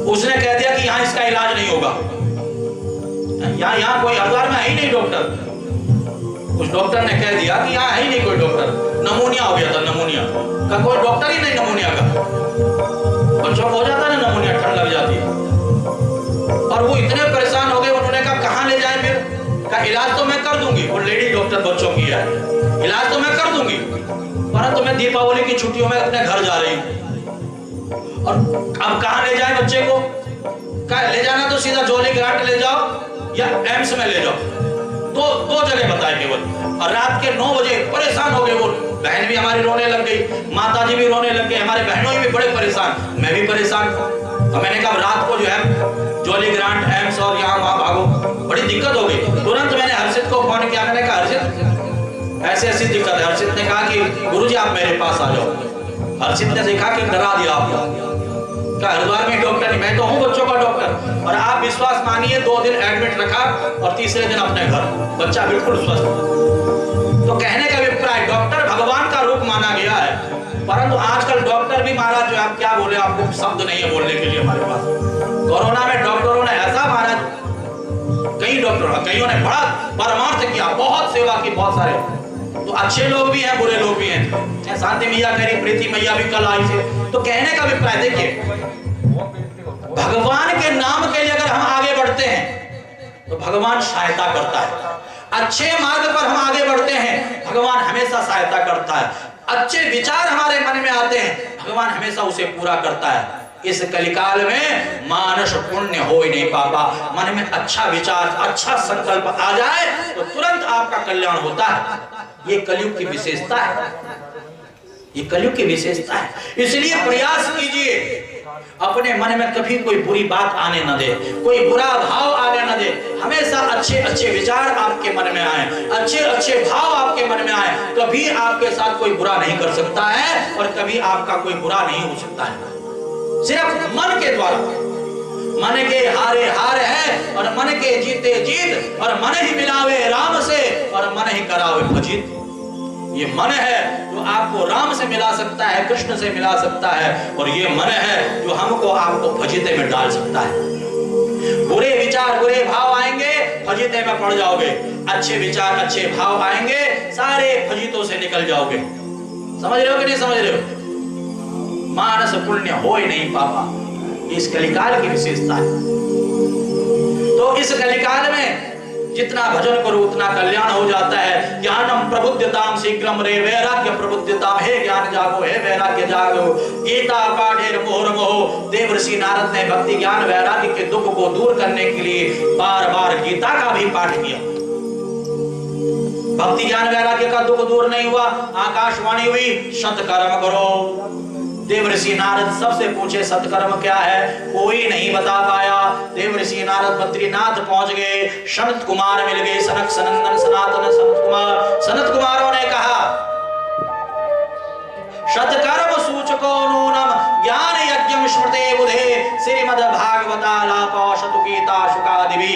उसने कह दिया कि यहाँ इसका इलाज नहीं होगा। यहाँ कोई हरिद्वार में है ही नहीं डॉक्टर। उस डॉक्टर ने कह दिया कि यहाँ है ही नहीं कोई डॉक्टर, नमूनिया हो गया था, नमूनिया का कोई डॉक्टर ही नहीं, नमूनिया का। बच्चों को हो जाता है ना नमूनिया, ठंड लग जाती है। और वो इतने परेशान हो गए, उन्होंने कहा कहाँ ले जाए फिर? का इलाज तो मैं कर दूंगी, वो लेडी डॉक्टर बच्चों की है, इलाज तो मैं कर दूंगी, परंतु मैं दीपावली की छुट्टियों में अपने घर जा रही हूँ, और अब कहाँ ले जाए बच्चे को? कहा ले जाना तो सीधा जॉली ग्रांट ले जाओ या एम्स में ले जाओ, दो जगह बताए केवल। और रात के 9 बजे परेशान हो गए वो, बहन भी हमारी रोने लग गई, माताजी भी रोने लग गए, हमारे बहनों भी बड़े परेशान, मैं भी परेशान। और मैंने कहा रात को जो है जॉली ग्रांट, एम्स और यहाँ वहाँ भागो, बड़ी दिक्कत हो गई। तुरंत मैंने हर्षित को फोन किया, मैंने कहा हर्षित ऐसी ऐसी दिक्कत है। हर्षित ने कहा कि गुरुजी आप मेरे पास आ जाओ। हर्षित ने देखा कि डरा दिया आपको, हरिद्वार में डॉक्टर नहीं, मैं तो हूँ बच्चों का डॉक्टर। और आप विश्वास मानिए 2 दिन एडमिट रखा और तीसरे दिन अपने घर, बच्चा बिल्कुल स्वस्थ। तो कहने का अभिप्राय, डॉक्टर भगवान का रूप माना गया है, परंतु आजकल डॉक्टर भी महाराज जो आप क्या बोले, आपको शब्द नहीं है बोलने के लिए हमारे पास। कोरोना में डॉक्टरों ने ऐसा माना, कई डॉक्टरों, कईयों ने बड़ा परमार्थ किया, बहुत सेवा की, बहुत सारे, तो अच्छे लोग भी हैं, बुरे लोग भी हैं। शांति मैया कह रही, प्रीति मैया भी कल आई थे। तो कहने का अभिप्राय देखिए, भगवान के नाम के लिए अगर हम आगे बढ़ते हैं तो भगवान सहायता करता है। अच्छे मार्ग पर हम आगे बढ़ते हैं, भगवान हमेशा सहायता करता है। अच्छे विचार हमारे मन में आते हैं, भगवान हमेशा उसे पूरा करता है। इस कलिकाल में मानस पुण्य हो ही नहीं पापा, मन में अच्छा विचार, अच्छा संकल्प आ जाए तो तुरंत आपका कल्याण होता है। ये कलयुग की विशेषता है, ये कलयुग की विशेषता है। इसलिए प्रयास कीजिए, अपने मन में कभी कोई बुरी बात आने न दे, कोई बुरा भाव आने न दे। हमेशा अच्छे अच्छे विचार आपके मन में आए, अच्छे अच्छे भाव आपके मन में आए। कभी आपके साथ कोई बुरा नहीं कर सकता है और कभी आपका कोई बुरा नहीं हो सकता है। सिर्फ मन के द्वारा, मन के हारे हार है और मन के जीते जीत, और मन ही मिलावे राम से और मन ही करावे भजित। ये मन है जो आपको राम से मिला सकता है, कृष्ण से मिला सकता है, और ये मन है जो हमको आपको फजीते में डाल सकता है। बुरे विचार, बुरे भाव आएंगे, फजीते में पड़ जाओगे। अच्छे विचार, अच्छे भाव आएंगे, सारे फजीतों से निकल जाओगे। समझ रहे हो कि नहीं समझ रहे हो? मानस पुण्य हो ही नहीं पापा, इस कलिकाल की विशेषता है। तो इस कलिकाल में जितना भजन करो उतना कल्याण हो जाता है। ज्ञानम प्रबुद्धताम शीघ्रम रे वैराग्य प्रबुद्धताम, हे ज्ञान जागो, हे वैराग्य जागो। गीता पाठेर मोहर मोह, देवर्षि नारद ने भक्ति ज्ञान वैराग्य के दुख को दूर करने के लिए बार बार गीता का भी पाठ किया। भक्ति ज्ञान वैराग्य का दुख दूर नहीं हुआ, आकाशवाणी हुई, सत्कर्म करो। देवर्षि नारद सबसे पूछे सत्कर्म क्या है, कोई नहीं बता पाया। देवर्षि नारद बद्रीनाथ पहुंच गए, सनत कुमार मिल गए, सनक सनंदन सनातन सनत कुमार। सनत कुमारों ने कहा सत्कर्म सूचको नूनम ज्ञान यज्ञम स्मृते बुधे श्रीमद् भागवतालापो शतुगीता शुकादिवि।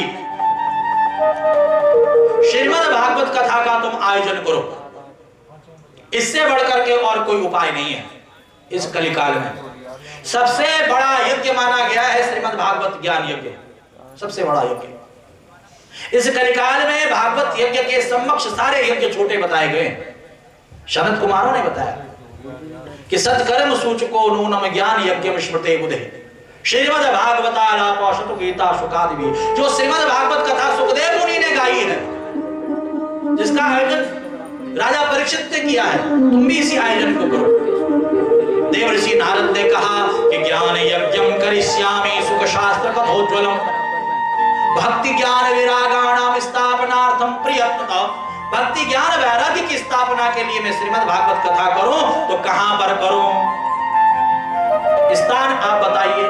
श्रीमद् भागवत कथा का तुम आयोजन करो, इससे बढ़कर के और कोई उपाय नहीं है। इस कलिकाल में सबसे बड़ा यज्ञ माना गया है श्रीमद् भागवत ज्ञान यज्ञ, सबसे बड़ा यज्ञ। इस कलिकाल में भागवत यज्ञ के समक्ष सारे यज्ञ छोटे बताए गए। सनत कुमारों ने बताया कि सत्कर्म सूचको नूनम ज्ञान यज्ञम स्मृते बुधे श्रीमद् भागवतालापो शतुगीता शुकादिवि। जो श्रीमद् भागवत कथा सुखदेव मुनि ने गाई है, जिसका आयोजन राजा परीक्षित ने किया है, तुम भी इसी आयोजन को करो। देवर्षि नारद ने कहा कि ज्ञान यज्ञम करिष्यामि सुख शास्त्र कथोज्वलम, भक्ति ज्ञान विरागाणाम स्थापनार्थम प्रयत्नतः। भक्ति ज्ञान वैराग्य की स्थापना के लिए मैं श्रीमद् भागवत कथा करूं तो कहां पर करूं, स्थान आप बताइए।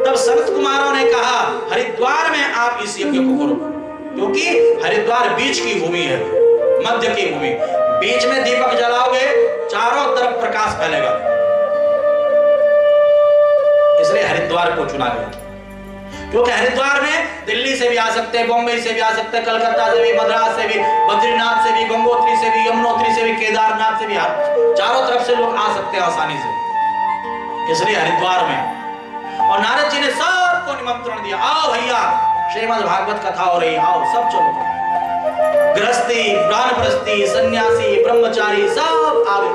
तब सनत कुमारों ने कहा हरिद्वार में आप इस यज्ञ को करो, क्योंकि हरिद्वार बीच की भूमि है, मध्य की भूमि। बीच में दीपक जलाओगे, चारों तरफ प्रकाश फैलेगा, इसलिए हरिद्वार को चुना गया। क्योंकि हरिद्वार में दिल्ली से भी आ सकते हैं, बॉम्बे से भी आ सकते हैं, कलकत्ता से भी, मद्रास से भी, बद्रीनाथ से भी, गंगोत्री से भी, यमुनोत्री से भी, केदारनाथ से भी, चारों तरफ से लोग आ सकते हैं आसानी से, इसलिए हरिद्वार में। और नारद जी ने सबको निमंत्रण दिया, आओ भैया श्रीमद् भागवत कथा हो रही, आओ सब चलो। गृहस्थी, वानप्रस्थी, सन्यासी, ब्रह्मचारी सब आ गए,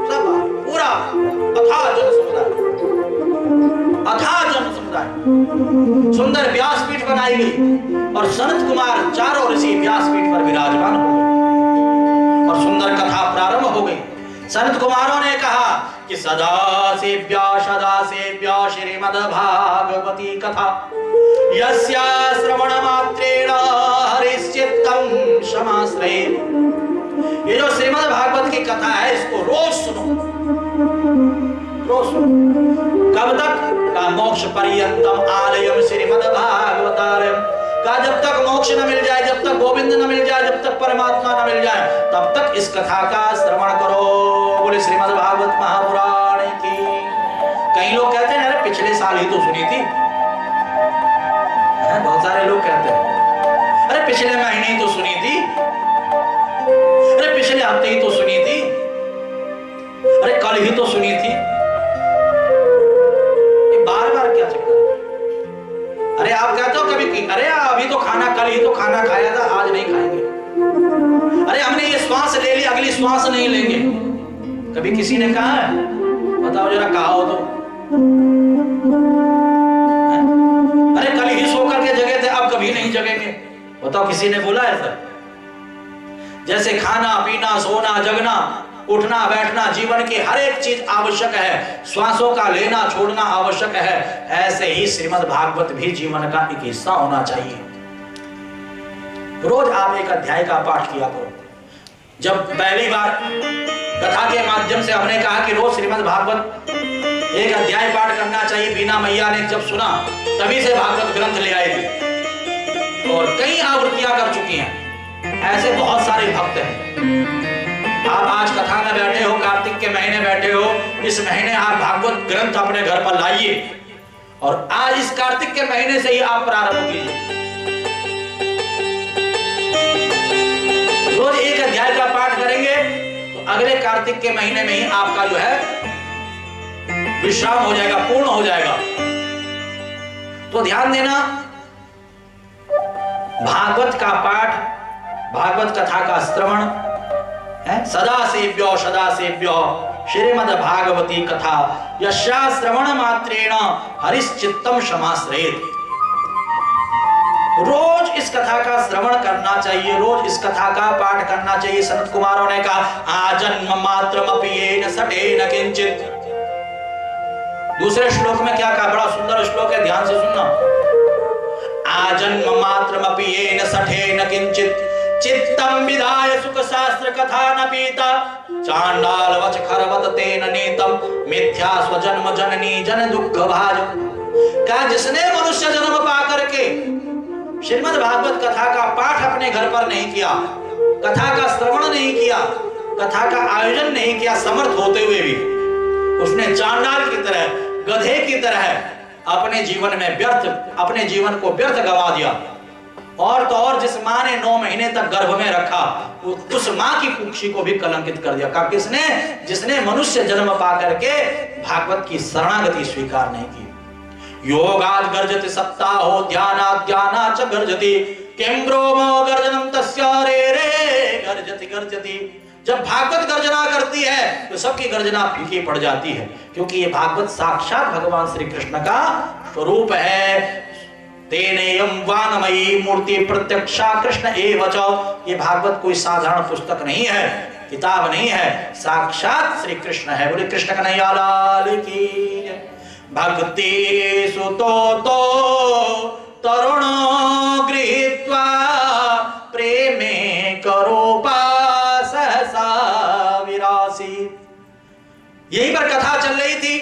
सब आ गए, पूरा अथाह जन समुदाय, अथाह जन समुदाय। सुंदर व्यासपीठ बनाई गई और सनत कुमार चारों ऋषि व्यासपीठ पर विराजमान हो गए और सुंदर कथा प्रारंभ हो गई। सनत कुमारों ने कहा कि सदा सेव्या श्रीमद् भागवती कथा यस्या श्रवण मात्रेण हरिश्चित्तम समाश्रयेत्। ये जो श्रीमद् भागवत की कथा है इसको रोज सुनो, रोज सुनो। कब तक? का मोक्ष पर्यंतम आलयम श्रीमद् भागवतालयम, का जब तक मोक्ष न मिल जाए, जब तक गोविंद न मिल जाए, जब तक परमात्मा न मिल जाए, तब तक इस कथा का श्रवण करो। बोले श्रीमद् भागवत महापुराण की। कई लोग कहते हैं अरे पिछले साल ही तो सुनी थी, बहुत सारे लोग कहते हैं अरे पिछले महीने ही तो सुनी थी, अरे पिछले हफ्ते ही तो सुनी थी, अरे कल ही तो सुनी थी। ये बार बार क्या चक्कर? अरे आप कहते हो कभी कि अरे अभी तो खाना, कल ही तो खाना खाया था, आज नहीं खाएंगे। अरे हमने ये श्वास ले ली, अगली श्वास नहीं लेंगे। कभी किसी ने कहा है? बताओ जरा, कहा हो तो। अरे कल ही सो करके जगे थे, अब कभी नहीं जगेंगे। बताओ किसी ने बोला ऐसा? जैसे खाना पीना, सोना, जगना, उठना बैठना, जीवन की हर एक चीज आवश्यक है, श्वासों का लेना छोड़ना आवश्यक है, ऐसे ही श्रीमद् भागवत भी जीवन का एक हिस्सा होना चाहिए। रोज आप एक अध्याय का पाठ किया करो। जब पहली बार कथा के माध्यम से हमने कहा कि रोज श्रीमद् भागवत एक अध्याय पाठ करना चाहिए, बीना मैया ने जब सुना तभी से भागवत ग्रंथ ले आए थे और कई आवृत्तियां कर चुकी हैं। ऐसे बहुत सारे भक्त हैं। आप आज कथा में बैठे हो, कार्तिक के महीने बैठे हो, इस महीने आप भागवत ग्रंथ अपने घर पर लाइए और आज इस कार्तिक के महीने से ही आप प्रारंभ कीजिए। रोज एक अध्याय का पाठ करेंगे तो अगले कार्तिक के महीने में ही आपका जो है विश्राम हो जाएगा, पूर्ण हो जाएगा। तो ध्यान देना, भागवत का पाठ, भागवत कथा का श्रवण है। सदा सेव्यो श्रीमद् भागवती कथा यस्या श्रवण मात्रेण हरिश्चित्तम समाश्रयेत्। रोज इस कथा का श्रवण करना चाहिए, रोज इस कथा का पाठ करना चाहिए। संत कुमारों ने कहा आजन्म मात्रमपि येन सठेन किंचित्। दूसरे श्लोक में क्या कहा? बड़ा सुंदर श्लोक है, ध्यान से सुनना। आजन्म मात्रमपि येन सठेन किंचित् चित्तम विधाय सुख शास्त्र कथा न पीता चांडाल वच खरवत तेन नीतम मिथ्या स्वजन्म जननी जन दुख भाज। क्या जिसने मनुष्य जन्म पा करके श्रीमद् भागवत कथा का पाठ अपने घर पर नहीं किया, कथा का श्रवण नहीं किया, कथा का आयोजन नहीं किया, समर्थ होते हुए भी उसने चांडाल की तरह, गधे की तरह अपने जीवन में व्यर्थ, अपने जीवन को व्यर्थ गवा दिया। और तो और जिस मां ने 9 महीने तक गर्भ में रखा, उस मां की कुक्षी को भी कलंकित कर दिया। कहा किसने? जिसने मनुष्य जन्म पा करके भागवत की शरणागति स्वीकार नहीं की। योगाद गर्जति सप्ताहो ध्यानाद ध्यानाच गर्जति किं ब्रोमो गर्जनम तस्य रे रे गर्जति गर्जति। जब भागवत गर्जना करती है तो सबकी गर्जना फीकी पड़ जाती है, क्योंकि ये भागवत साक्षात भगवान श्री कृष्ण का स्वरूप है। तेनेयम वानमयी मूर्ति प्रत्यक्षा कृष्ण एव च। ये भागवत कोई साधारण पुस्तक नहीं है, किताब नहीं है, साक्षात श्री कृष्ण है। बोले कृष्ण कन्हैया लाल की। भक्ति सुतो तो तरुणो गृहीत्वा प्रेमे करो सहसा विरासी। यही पर कथा चल रही थी,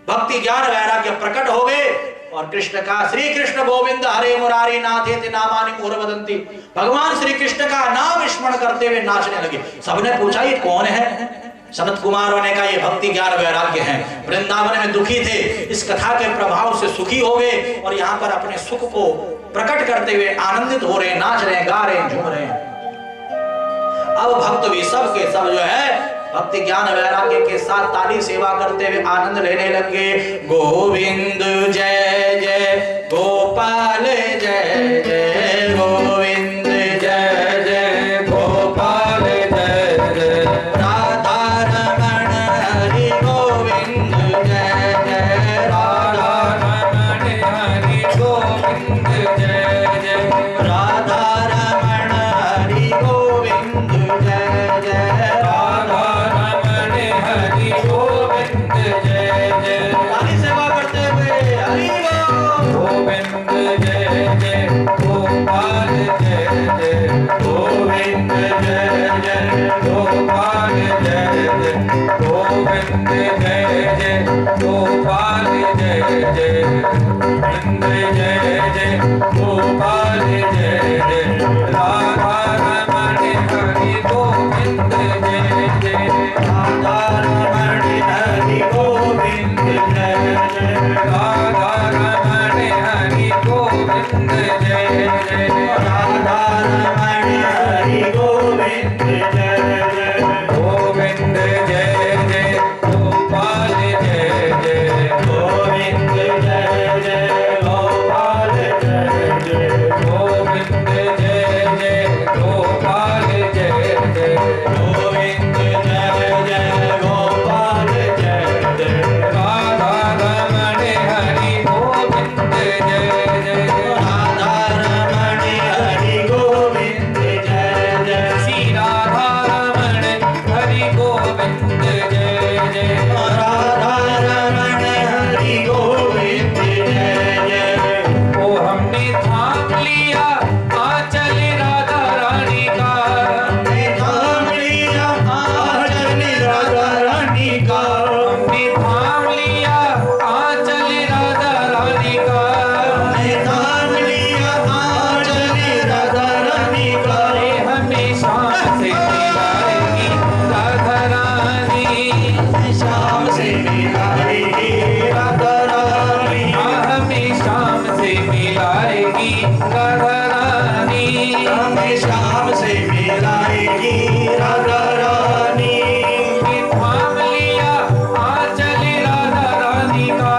भक्ति ज्ञान वैराग्य प्रकट हो गए और कृष्ण का, श्री कृष्ण गोविंद हरे मुरारी नाथेति नामानि मुहुर वदन्ति। भगवान श्री कृष्ण का नाम स्मरण करते हुए नाचने लगे। सबने पूछा ये कौन है? सनत कुमार ने कहा ये भक्ति ज्ञान वैराग्य है। वृंदावन में दुखी थे, इस कथा के प्रभाव से सुखी हो गए और यहाँ पर अपने सुख को प्रकट करते हुए आनंदित हो रहे, नाच रहे, गा रहे, झूम रहे। अब भक्त भी सब के सब जो है भक्ति ज्ञान वैराग्य के साथ ताली सेवा करते हुए आनंद लेने लगे। गोविंद जय जय गोपाल जय जय गोविंद जय जय गोपाल जय जय राधा रमण हरि गोविंद जय जय राधा रमण हरि गोविंद जय जय राधा रमण हरि गोविंद जय जय राधा रमण हरि गोविंद जय जय। ताली सेवा करते हुए हरि गोविंद जय जय गोपाल जय जय गोविंद जय जय गोपाल जय जय गोविंद जय जय गोपाल जय जय गोविंद जय जय गोपाल जय जय राधा रमण हरि गोविंद जय जय राधा रमण हरि गोविंद जय जय राधा रमण हरि गोविंद जय जय राधा रमण हरि गोविंद जय जय गोविंद जय जय गोपाल जय जय गोविंद जय जय गोपाल जय जय गोविंद जय जय गोपाल जय जय गोविंद जय जय गोपाल जय जय राधा रमण हरि गोविंद जय जय राधा रमण हरि गोविंद जय जय श्री राधा रमण हरि गोविंद जय जय राधा रमण हरि गोविंद जय जय। ओ हमने थाम लिया आंचल राधा रानी का, हमने थाम लिया आंचल राधा रानी का, हमने थाम लिया आंचल राधा रानी का, हमने थाम लिया आंचल राधा रानी का। हमेशा से मिलाएगी राधा रानी, शाम से मिलाएगी राधा रानी, हमें शाम से मिलाएगी राधा रानी, हमें शाम से मिलाएगी राधा रानी। थाम लिया आंचल राधा रानी का,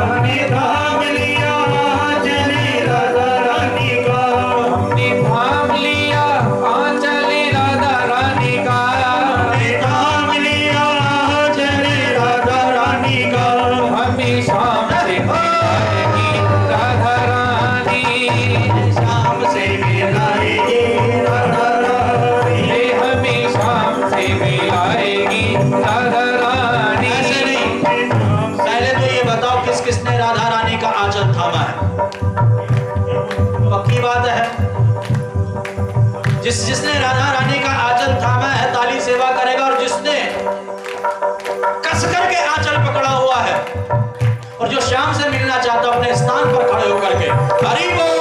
हमने थाम लिया आंचल राधा रानी का, हमने थाम लिया आंचल राधा रानी का, हमने थाम लिया आंचल राधा रानी का। हमें शाम से मिलाएगी राधा रानी, शाम से मिलाएगी राधा रानी, हमें शाम से मिलाएगी राधा रानी। ऐसे नहीं, पहले तो ये बताओ किस किसने राधा रानी का आंचल थामा है? पक्की बात है, जिसने राधा रानी का आंचल थामा है ताली सेवा करेगा, और जिसने कस करके आंचल पकड़ा हुआ है और जो श्याम से मिलना चाहता अपने स्थान पर खड़े होकर के हरि बोल,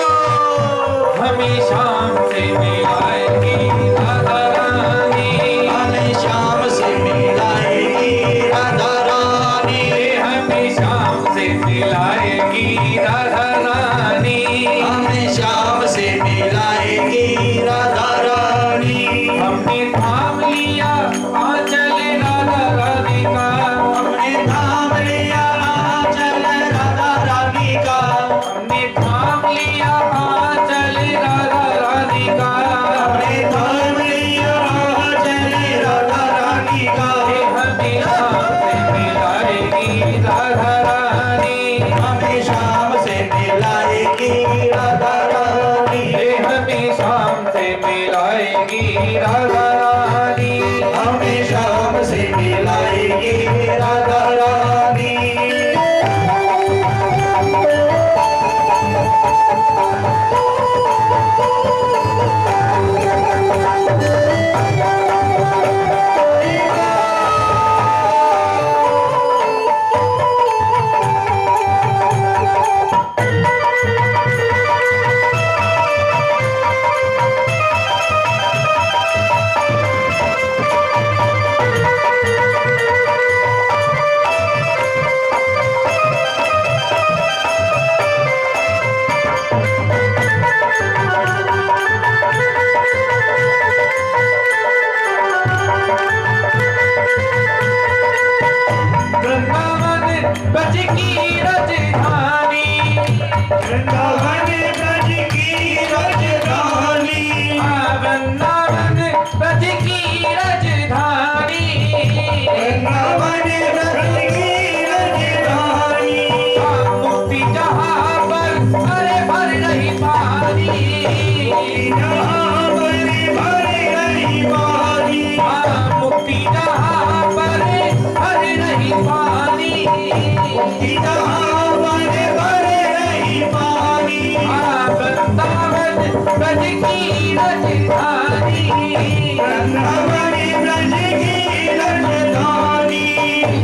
हमें शाम से मिलाएगी राधा रानी, हमें शाम से मिलाएगी राधा रानी, हमें शाम से मिलाएगी राधा रानी, हमें शाम से मिलाएगी राधा रानी। हमने थाम लिया आंचल राधा रानी का, हमने थाम लिया आंचल राधा रानी का, हमने थाम लिया आंचल राधा रानी का, हमने थाम लिया आंचल राधा रानी का। हमें शाम से मिलाएगी राधा रानी, हमें शाम से मिलाएगी राधा रानी, हमें शाम से मिलाएगी राधा रानी, हमें शाम से मिलाएगी राधा रानी। ब्रज की राजधानी, वृंदावनी ब्रज की राजधानी,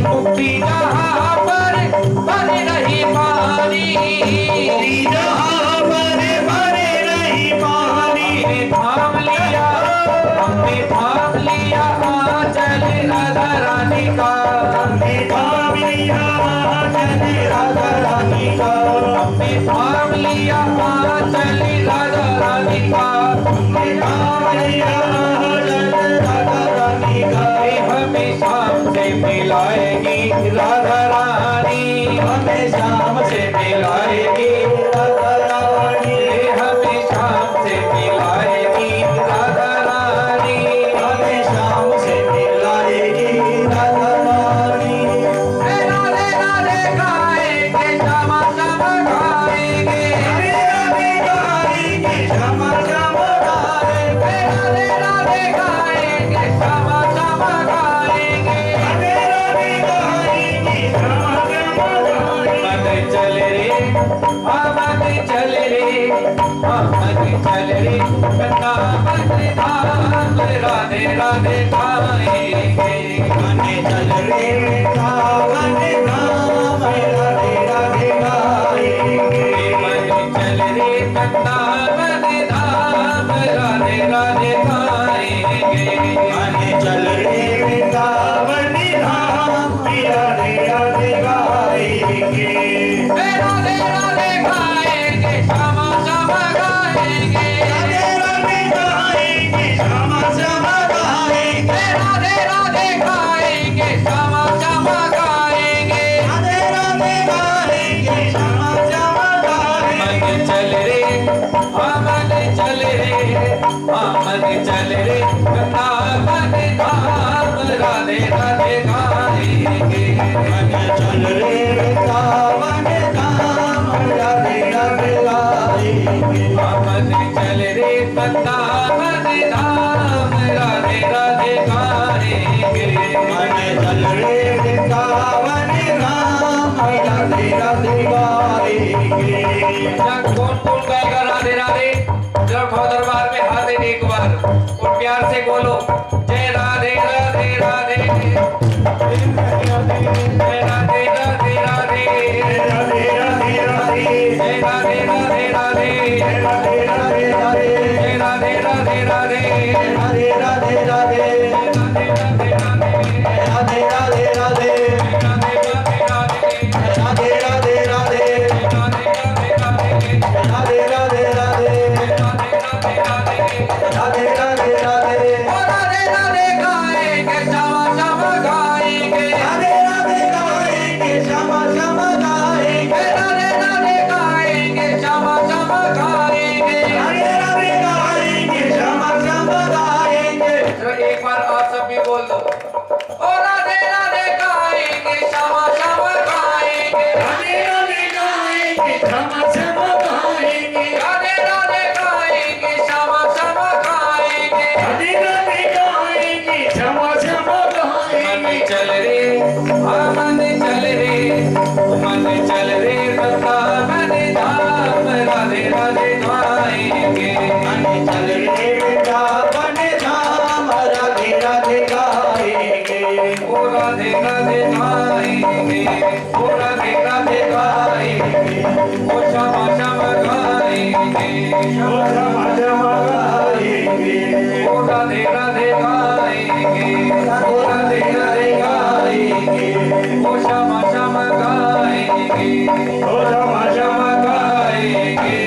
मुक्ति जहाँ पर बन रही पानी, जहाँ बने रही पानी। हमने थाम लिया आंचल राधा रानी का, हमने थाम लिया आंचल राधा रानी का, हमने थाम लिया आंचल राधा रानी का, हमने थाम लिया आंचल राधा रानी का। हमें शाम से मिलाएगी राधा रानी, हमें शाम से मिलाएगी राधा रानी, हमें शाम से मिलाएगी राधा रानी, हमें शाम से मिलाएगी राधा रानी। राधे राधे गाएंगे श्यामा श्यामा गाएंगे, राधे गाएंगे श्यामा श्यामा गाएंगे, राधे राधे गाएंगे श्यामा श्यामा गाएंगे। राधे गाएंगे श्यामा श्यामा गाएंगे। मन चल रे, मन चल रे, मन चल रे, वृंदावन धाम राधे राधे गाएंगे। मन चल रे वृंदावन धाम राधे राधे गाएंगे। मन चल रे वृंदावन धाम राधे राधे गाएंगे। मन चल रे वृंदावन धाम राधे राधे गाएंगे। राधे राधे गाएंगे श्यामा श्यामा गाएंगे, राधे गाएंगे श्यामा श्यामा गाएंगे, राधे राधे गाएंगे श्यामा श्यामा गाएंगे। राधे गाएंगे श्यामा श्यामा गाएंगे। मन चल रे, मन चल रे, मन चल रे, वृंदावन धाम राधे राधे गाएंगे। मन चल रे वृंदावन धाम राधे राधे गाएंगे। मन चल रे वृंदावन धाम राधे राधे गाएंगे। मन चल रे वृंदावन धाम राधे राधे गाएंगे। कौन कौन गाएगा राधे राधे? जरा उठाओ दरबार में हाथ एक बार और प्यार से बोलो जय राधे राधे राधे, जय राधे राधे राधे, राधे राधे राधे, जय राधे राधे राधे, राधे राधे राधे, जय राधे राधे राधे, राधे राधे राधे, राधे राधे राधे, राधे राधे राधे, राधे राधे राधे, राधे राधे राधे, राधे राधे राधे, राधे राधे राधे, राधे राधे राधे। राधे राधे राधे। ओ राधे राधे गाएंगे श्यामा श्यामा गाएंगे, राधे राधे गाएंगे श्यामा श्यामा गाएंगे, राधे राधे गाएंगे श्यामा श्यामा गाएंगे। राधे राधे गाएंगे श्यामा श्यामा गाएंगे। जरा एक बार आप सब भी बोल दो, ओ राधे राधे गाएंगे श्यामा श्यामा गाएंगे, राधे राधे गाएंगे श्यामा श्यामा गाएंगे, राधे राधे गाएंगे श्यामा श्यामा गाएंगे। राधे राधे गाएंगे श्यामा श्यामा गाएंगे। मन चल रे, मन चल रे, मन चल रे, वृंदावन धाम राधे राधे गाएंगे। मन चल रे वृंदावन धाम राधे राधे गाएंगे। ओ राधे राधे गाएंगे, ओ राधे राधे गाएंगे, ओ श्यामा श्यामा गाएंगे, ओ श्यामा श्यामा गाएंगे, ओ राधे राधे गाएंगे, ओ राधे राधे गाएंगे, ओ श्यामा श्यामा गाएंगे, ओ श्यामा श्यामा गाएंगे।